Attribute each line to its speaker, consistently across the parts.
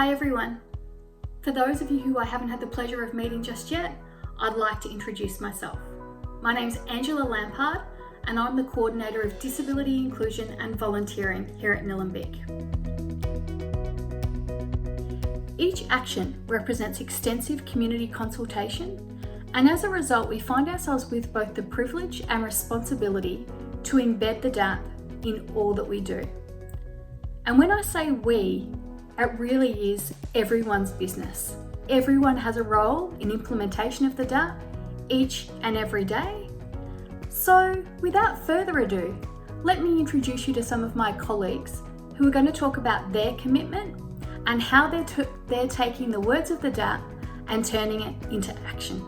Speaker 1: Hi everyone. For those of you who I haven't had the pleasure of meeting just yet, I'd like to introduce myself. My name's Angela Lampard and I'm the Coordinator of Disability Inclusion and Volunteering here at Nillumbik. Each action represents extensive community consultation, and as a result we find ourselves with both the privilege and responsibility to embed the DAP in all that we do. And when I say we, it really is everyone's business. Everyone has a role in implementation of the DAP each and every day. So without further ado, let me introduce you to some of my colleagues who are going to talk about their commitment and how they're taking the words of the DAP and turning it into action.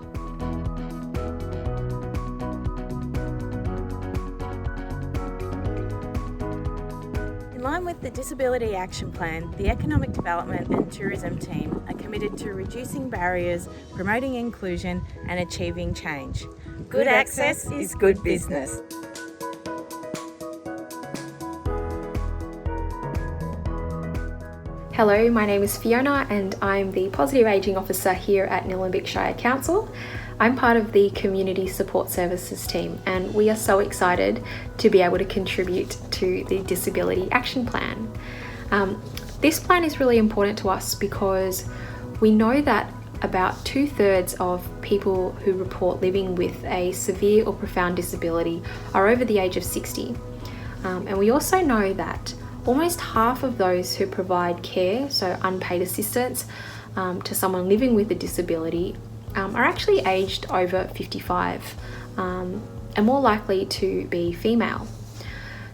Speaker 2: In line with the Disability Action Plan, the Economic Development and Tourism team are committed to reducing barriers, promoting inclusion and achieving change. Good access is good business.
Speaker 3: Hello, my name is Fiona and I'm the Positive Ageing Officer here at Nillumbik Shire Council. I'm part of the Community Support Services team and we are so excited to be able to contribute to the Disability Action Plan. This plan is really important to us because we know that about 2/3 of people who report living with a severe or profound disability are over the age of 60. And we also know that almost half of those who provide care, so unpaid assistance, to someone living with a disability are actually aged over 55 and more likely to be female.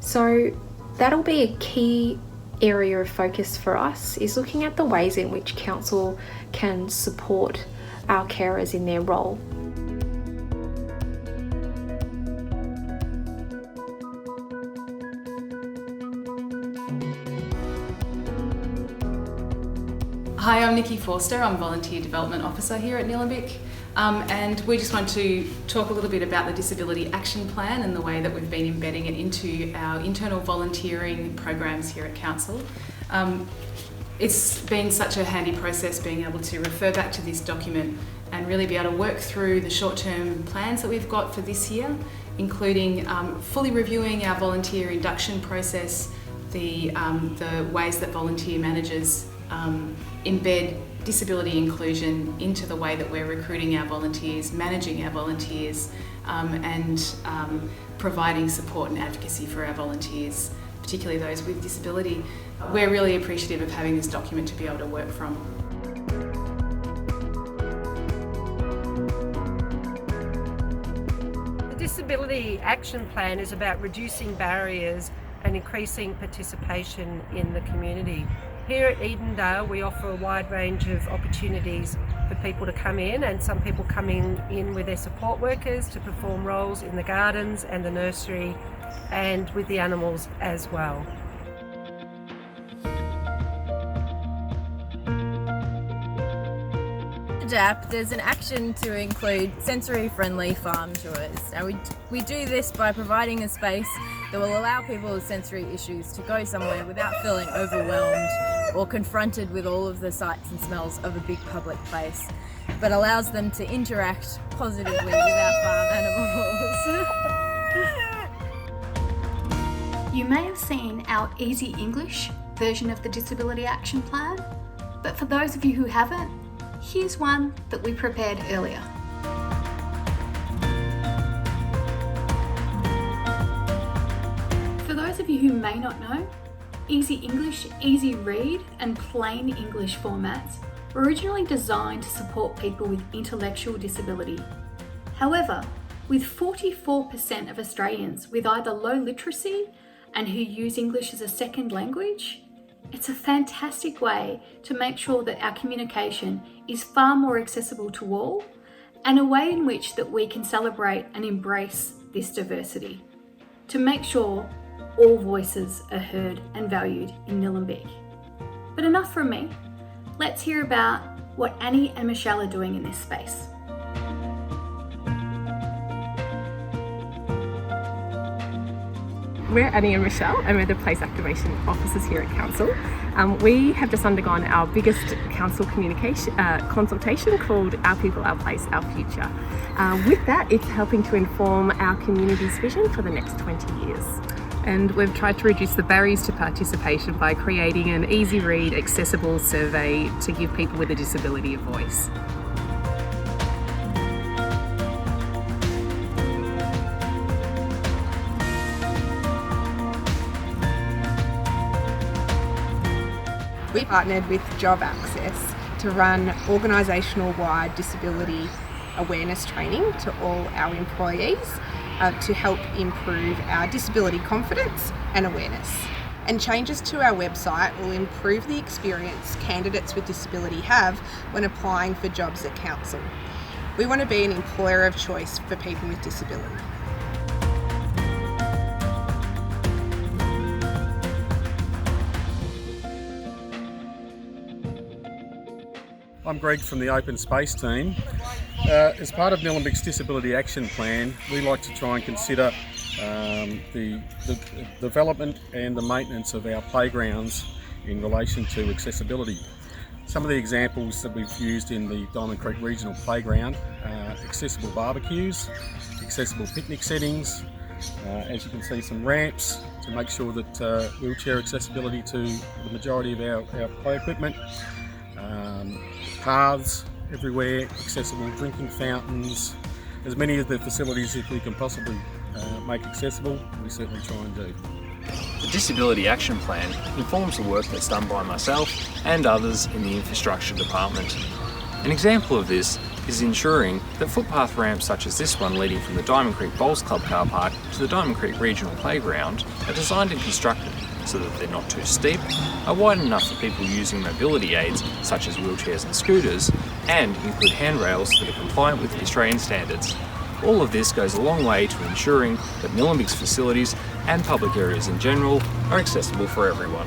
Speaker 3: So that'll be a key area of focus for us, is looking at the ways in which council can support our carers in their role.
Speaker 4: Hi, I'm Nikki Forster. I'm Volunteer Development Officer here at Nillumbik, and we just want to talk a little bit about the Disability Action Plan and the way that we've been embedding it into our internal volunteering programs here at Council. It's been such a handy process being able to refer back to this document and really be able to work through the short-term plans that we've got for this year, including fully reviewing our volunteer induction process, the ways that volunteer managers embed disability inclusion into the way that we're recruiting our volunteers, managing our volunteers, and providing support and advocacy for our volunteers, particularly those with disability. We're really appreciative of having this document to be able to work from.
Speaker 5: The Disability Action Plan is about reducing barriers and increasing participation in the community. Here at Edendale, we offer a wide range of opportunities for people to come in, and some people coming in with their support workers to perform roles in the gardens and the nursery and with the animals as well.
Speaker 6: DAP, there's an action to include sensory-friendly farm tours. Now we do this by providing a space that will allow people with sensory issues to go somewhere without feeling overwhelmed or confronted with all of the sights and smells of a big public place, but allows them to interact positively with our farm animals.
Speaker 1: You may have seen our Easy English version of the Disability Action Plan, but for those of you who haven't, here's one that we prepared earlier. For those of you who may not know, Easy English, Easy Read and Plain English formats were originally designed to support people with intellectual disability. However, with 44% of Australians with either low literacy and who use English as a second language, it's a fantastic way to make sure that our communication is far more accessible to all, and a way in which that we can celebrate and embrace this diversity to make sure all voices are heard and valued in Nillumbik. But enough from me. Let's hear about what Annie and Michelle are doing in this space.
Speaker 7: We're Annie and Michelle, and we're the Place Activation Officers here at Council. We have just undergone our biggest council communication consultation called Our People, Our Place, Our Future. With that, it's helping to inform our community's vision for the next 20 years.
Speaker 8: And we've tried to reduce the barriers to participation by creating an easy read, accessible survey to give people with a disability a voice.
Speaker 9: We partnered with Job Access to run organisational-wide disability awareness training to all our employees to help improve our disability confidence and awareness. And changes to our website will improve the experience candidates with disability have when applying for jobs at Council. We want to be an employer of choice for people with disability.
Speaker 10: I'm Greg from the Open Space team. As part of Nillumbik's Disability Action Plan, we like to try and consider the development and the maintenance of our playgrounds in relation to accessibility. Some of the examples that we've used in the Diamond Creek Regional Playground are accessible barbecues, accessible picnic settings, as you can see, some ramps to make sure that wheelchair accessibility to the majority of our play equipment. Paths everywhere, accessible drinking fountains, as many of the facilities that we can possibly make accessible, we certainly try and do.
Speaker 11: The Disability Action Plan informs the work that's done by myself and others in the Infrastructure Department. An example of this is ensuring that footpath ramps such as this one leading from the Diamond Creek Bowls Club car park to the Diamond Creek Regional Playground are designed and constructed so that they're not too steep, are wide enough for people using mobility aids such as wheelchairs and scooters, and include handrails that are compliant with the Australian standards. All of this goes a long way to ensuring that Nillumbik's facilities and public areas in general are accessible for everyone.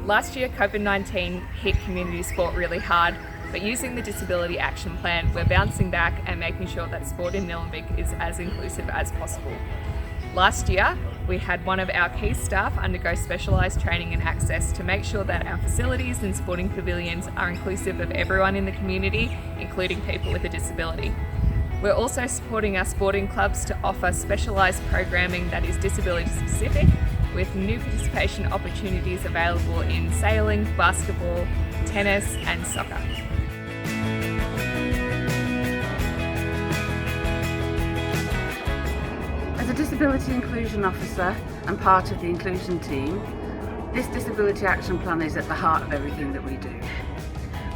Speaker 12: Last year, COVID-19 hit community sport really hard, but using the Disability Action Plan, we're bouncing back and making sure that sport in Nillumbik is as inclusive as possible. Last year, we had one of our key staff undergo specialised training and access to make sure that our facilities and sporting pavilions are inclusive of everyone in the community, including people with a disability. We're also supporting our sporting clubs to offer specialised programming that is disability specific, with new participation opportunities available in sailing, basketball, tennis and soccer.
Speaker 13: As a Disability Inclusion Officer and part of the inclusion team, this Disability Action Plan is at the heart of everything that we do.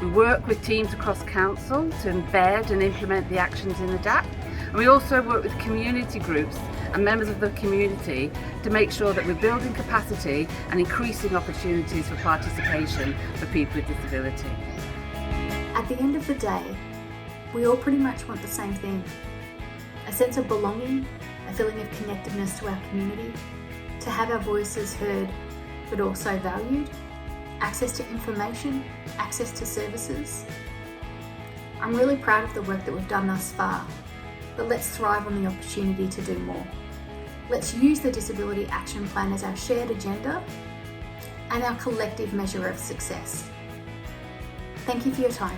Speaker 13: We work with teams across Council to embed and implement the actions in ADAPT, and we also work with community groups and members of the community to make sure that we're building capacity and increasing opportunities for participation for people with disability.
Speaker 1: At the end of the day, we all pretty much want the same thing. A sense of belonging, a feeling of connectedness to our community, to have our voices heard but also valued, access to information, access to services. I'm really proud of the work that we've done thus far, but let's thrive on the opportunity to do more. Let's use the Disability Action Plan as our shared agenda and our collective measure of success. Thank you for your time.